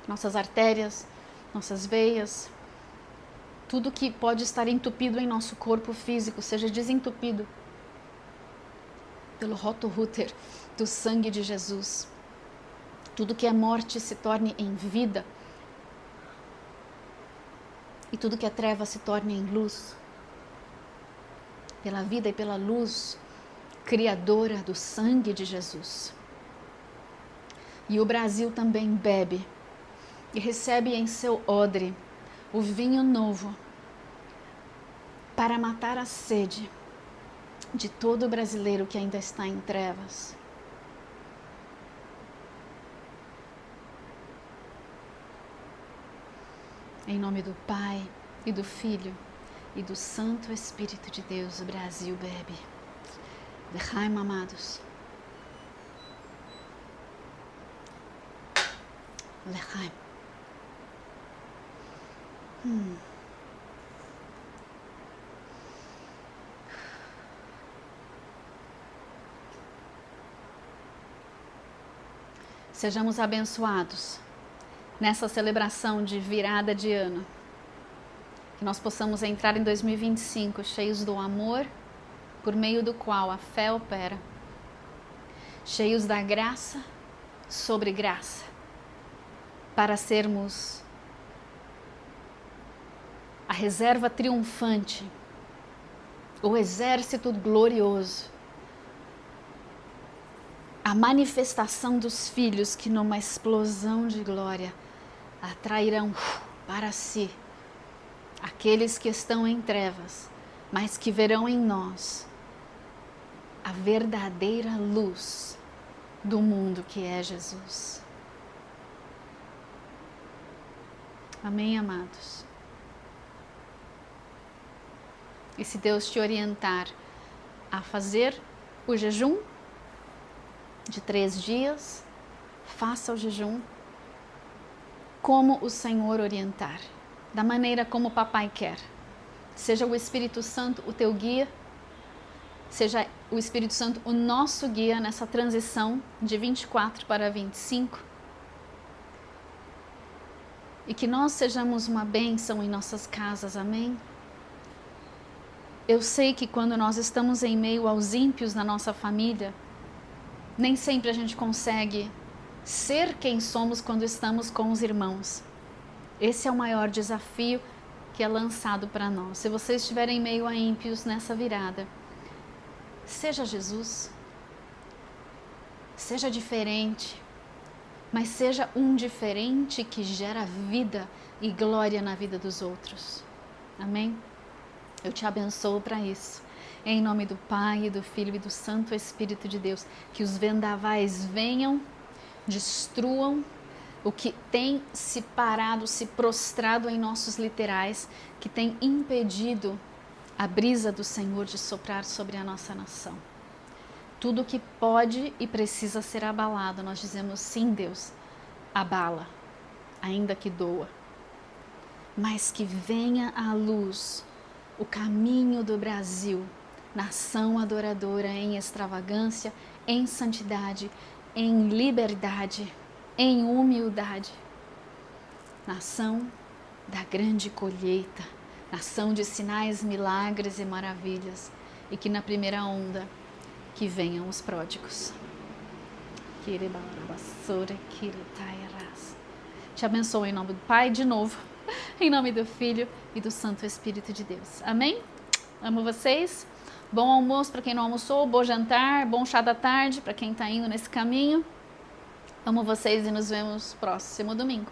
nossas artérias, nossas veias, tudo que pode estar entupido em nosso corpo físico seja desentupido pelo roto-rúter do sangue de Jesus. Tudo que é morte se torne em vida e tudo que é treva se torne em luz. Pela vida e pela luz criadora do sangue de Jesus. E o Brasil também bebe e recebe em seu odre o vinho novo para matar a sede de todo brasileiro que ainda está em trevas. Em nome do Pai e do Filho e do Santo Espírito de Deus, o Brasil bebe. Lechaim, amados. Lechaim. Sejamos abençoados nessa celebração de virada de ano. Que nós possamos entrar em 2025 cheios do amor, por meio do qual a fé opera, cheios da graça sobre graça, para sermos a reserva triunfante, o exército glorioso, a manifestação dos filhos que numa explosão de glória atrairão para si aqueles que estão em trevas, mas que verão em nós a verdadeira luz do mundo que é Jesus. Amém, amados? E se Deus te orientar a fazer o jejum de 3 dias, faça o jejum como o Senhor orientar, da maneira como o Papai quer. Seja o Espírito Santo o teu guia, seja o Espírito Santo o nosso guia nessa transição de 24 para 25. E que nós sejamos uma bênção em nossas casas, amém? Eu sei que quando nós estamos em meio aos ímpios na nossa família, nem sempre a gente consegue ser quem somos quando estamos com os irmãos. Esse é o maior desafio que é lançado para nós. Se você estiver em meio a ímpios nessa virada, seja Jesus, seja diferente, mas seja um diferente que gera vida e glória na vida dos outros. Amém? Eu te abençoo para isso. Em nome do Pai, do Filho e do Santo Espírito de Deus, que os vendavais venham, destruam o que tem se parado, se prostrado em nossos literais, que tem impedido a brisa do Senhor de soprar sobre a nossa nação. Tudo que pode e precisa ser abalado, nós dizemos sim, Deus, abala, ainda que doa. Mas que venha à luz o caminho do Brasil, nação adoradora em extravagância, em santidade, em liberdade, em humildade. Nação da grande colheita, nação de sinais, milagres e maravilhas. E que na primeira onda, que venham os pródigos. Te abençoo em nome do Pai, de novo, em nome do Filho e do Santo Espírito de Deus. Amém? Amo vocês. Bom almoço para quem não almoçou, bom jantar, bom chá da tarde para quem está indo nesse caminho. Amo vocês e nos vemos próximo domingo.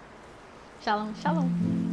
Shalom, shalom.